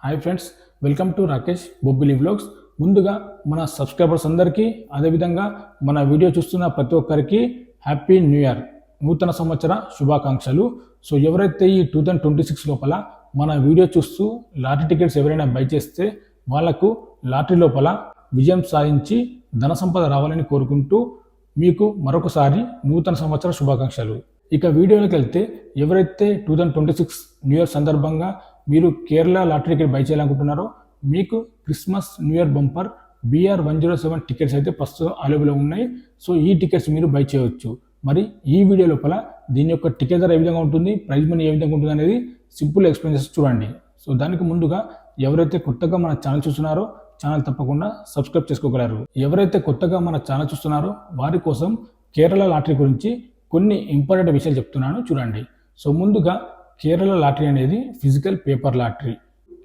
Hi friends, welcome to Rakesh Bobbili vlogs. ముందుగా మన subscribers అందరికీ, అదేవిధంగా మన వీడియో చూస్తున్న ప్రతి ఒక్కరికి హ్యాపీ న్యూ ఇయర్, నూతన సంవత్సర శుభాకాంక్షలు. సో ఎవరైతే ఈ 2026 లోపల మన వీడియో చూస్తూ లాటరీ టికెట్స్ ఎవరైనా బై చేస్తే వాళ్లకు లాటరీ లోపల విజయం సాధించి ధన సంపద రావాలని కోరుకుంటూ మీకు మరొకసారి నూతన సంవత్సర శుభాకాంక్షలు. ఇక వీడియోలోకి వెళ్తే, ఎవరైతే 2026 న్యూ ఇయర్ సందర్భంగా మీరు కేరళ లాటరీ టికెట్ బై చేయాలనుకుంటున్నారో మీకు Christmas new year bumper BR107 tickets అయితే ప్రస్తుతం అవైలబుల్ ఉన్నాయి. సో ఈ టికెట్స్ మీరు బై చేయవచ్చు. మరి ఈ వీడియో లోపల దీని యొక్క టికెట్ ధర ఏ విధంగా ఉంటుంది, ప్రైజ్ మనీ ఏ విధంగా ఉంటుంది అనేది సింపుల్ ఎక్స్ప్లెయిన్ చేసి చూడండి. సో దానికి ముందుగా ఎవరైతే కొత్తగా మన ఛానల్ చూస్తున్నారో ఛానల్ తప్పకుండా సబ్స్క్రైబ్ చేసుకోగలరు. ఎవరైతే కొత్తగా మన ఛానల్ చూస్తున్నారో వారి కోసం కేరళ లాటరీ గురించి కొన్ని ఇంపార్టెంట్ విషయాలు చెప్తున్నాను, చూడండి. సో ముందుగా కేరళ లాటరీ అనేది physical paper lottery.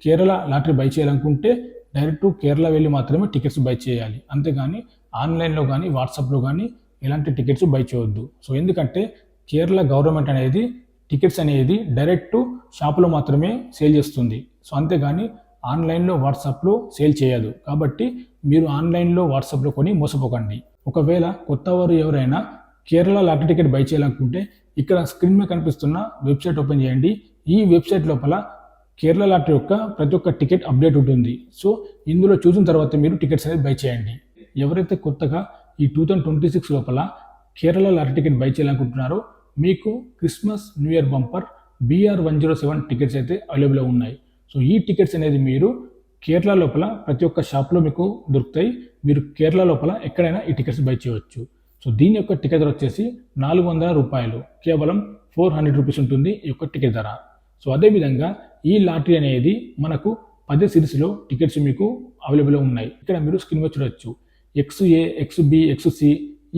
Kerala lottery by చేయాలనుకుంటే డైరెక్ట్ కేరళ వెళ్ళి మాత్రమే టికెట్స్ బై చేయాలి, అంతేగాని ఆన్లైన్లో కానీ వాట్సాప్లో కానీ ఎలాంటి టికెట్స్ బై చేయొద్దు. సో ఎందుకంటే కేరళ గవర్నమెంట్ అనేది టికెట్స్ అనేది డైరెక్ట్ షాపులో మాత్రమే సేల్ చేస్తుంది. సో అంతేగాని ఆన్లైన్లో వాట్సాప్లో సేల్ చేయదు. కాబట్టి మీరు ఆన్లైన్లో వాట్సాప్లో కొని మోసపోకండి. ఒకవేళ కొత్తవారు ఎవరైనా కేరళ లాటరీ టికెట్ బై చేయాలనుకుంటే ఇక్కడ స్క్రీన్ మీద కనిపిస్తున్న వెబ్సైట్ ఓపెన్ చేయండి. ఈ వెబ్సైట్ లోపల కేరళ లాటరీ యొక్క ప్రతి ఒక్క టికెట్ అప్డేట్ ఉంటుంది. సో ఇందులో చూసిన తర్వాత మీరు టికెట్స్ అనేది బై చేయండి. ఎవరైతే కొత్తగా ఈ 2026 లోపల కేరళ లాటరీ టికెట్ బై చేయాలనుకుంటున్నారో మీకు Christmas new year bumper BR107 tickets అయితే అవైలబుల్ ఉన్నాయి. సో ఈ టికెట్స్ అనేది మీరు కేరళ లోపల ప్రతి ఒక్క షాప్లో మీకు దొరుకుతాయి. మీరు కేరళ లోపల ఎక్కడైనా ఈ టికెట్స్ బై చేయవచ్చు. సో దీని యొక్క టికెట్ ధర వచ్చేసి 400 రూపాయలు, కేవలం 400 రూపీస్ ఉంటుంది ఈ యొక్క టికెట్ ధర. సో అదేవిధంగా ఈ లాటరీ అనేది మనకు 10 సిరీస్లో టికెట్స్ మీకు అవైలబుల్ ఉన్నాయి. ఇక్కడ మీరు స్క్రీన్ మీద చూడొచ్చు. XA, XB, XC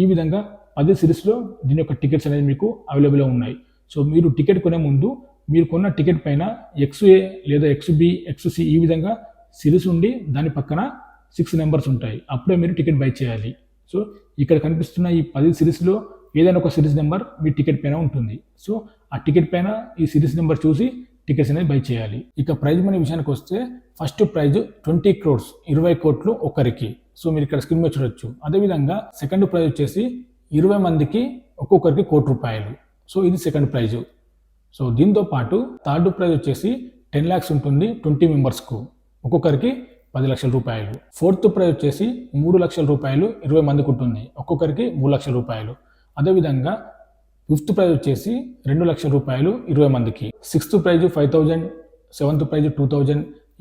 ఈ విధంగా 10 సిరీస్లో దీని యొక్క టికెట్స్ అనేది మీకు అవైలబుల్ ఉన్నాయి. సో మీరు టికెట్ కొనే ముందు మీరు కొన్న టికెట్ పైన XA లేదా XB, XC ఈ విధంగా సిరీస్ ఉండి దాని పక్కన 6 నెంబర్స్ ఉంటాయి. అప్పుడే మీరు టికెట్ బై చేయాలి. సో ఇక్కడ కనిపిస్తున్న ఈ 10 సిరీస్లో ఏదైనా ఒక సిరీస్ నెంబర్ మీ టికెట్ పైన ఉంటుంది. సో ఆ టికెట్ పైన ఈ సిరీస్ నెంబర్ చూసి టికెట్స్ అనేది బై చేయాలి. ఇక ప్రైజ్ మనీ విషయానికి వస్తే ఫస్ట్ ప్రైజ్ 20 crores, 20 కోట్లు ఒకరికి. సో మీరు ఇక్కడ స్క్రీన్ మీద చూడొచ్చు. అదేవిధంగా సెకండ్ ప్రైజ్ వచ్చేసి 20 మందికి ఒక్కొక్కరికి ₹1,00,00,000. సో ఇది సెకండ్ ప్రైజ్. సో దీంతో పాటు థర్డ్ ప్రైజ్ వచ్చేసి 10 lakhs ఉంటుంది 20 మెంబర్స్కు, ఒక్కొక్కరికి ₹10,00,000. ఫోర్త్ ప్రైజ్ వచ్చేసి ₹3,00,000 20 మందికి ఉంటుంది, ఒక్కొక్కరికి ₹3,00,000. అదేవిధంగా ఫిఫ్త్ ప్రైజ్ వచ్చేసి ₹2,00,000 20 మందికి. Sixth prize 5,000, seventh prize 2,000,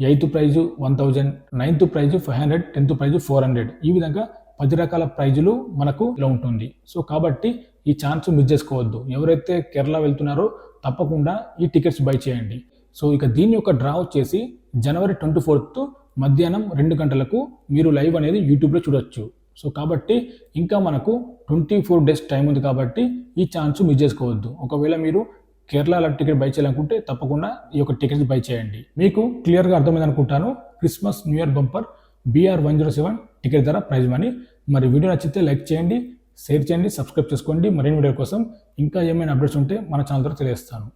eighth prize 1,000, ninth prize 500, 10th prize 400. ఈ విధంగా 10 రకాల ప్రైజులు మనకు ఇలా ఉంటుంది. సో కాబట్టి ఈ ఛాన్స్ మిస్ చేసుకోవద్దు. ఎవరైతే కేరళ వెళ్తున్నారో తప్పకుండా ఈ టికెట్స్ బై చేయండి. సో ఇక దీని యొక్క డ్రా వచ్చేసి January 24th మధ్యాహ్నం 2 గంటలకు మీరు లైవ్ అనేది యూట్యూబ్లో చూడొచ్చు. సో కాబట్టి ఇంకా మనకు 24 days టైం ఉంది. కాబట్టి ఈ ఛాన్స్ మిస్ చేసుకోవద్దు. ఒకవేళ మీరు కేరళ లాటరీ టికెట్ బై చేయాలనుకుంటే తప్పకుండా ఈ యొక్క టికెట్స్ బై చేయండి. మీకు క్లియర్గా అర్థమైంది అనుకుంటాను Christmas new year bumper BR107 ticket ధర, ప్రైజ్ మనీ. మరి వీడియో నచ్చితే లైక్ చేయండి, షేర్ చేయండి, సబ్స్క్రైబ్ చేసుకోండి. మరిన్ని వీడియో కోసం ఇంకా ఏమైనా అప్డేట్స్ ఉంటే మన ఛానల్ ద్వారా తెలియజేస్తాను.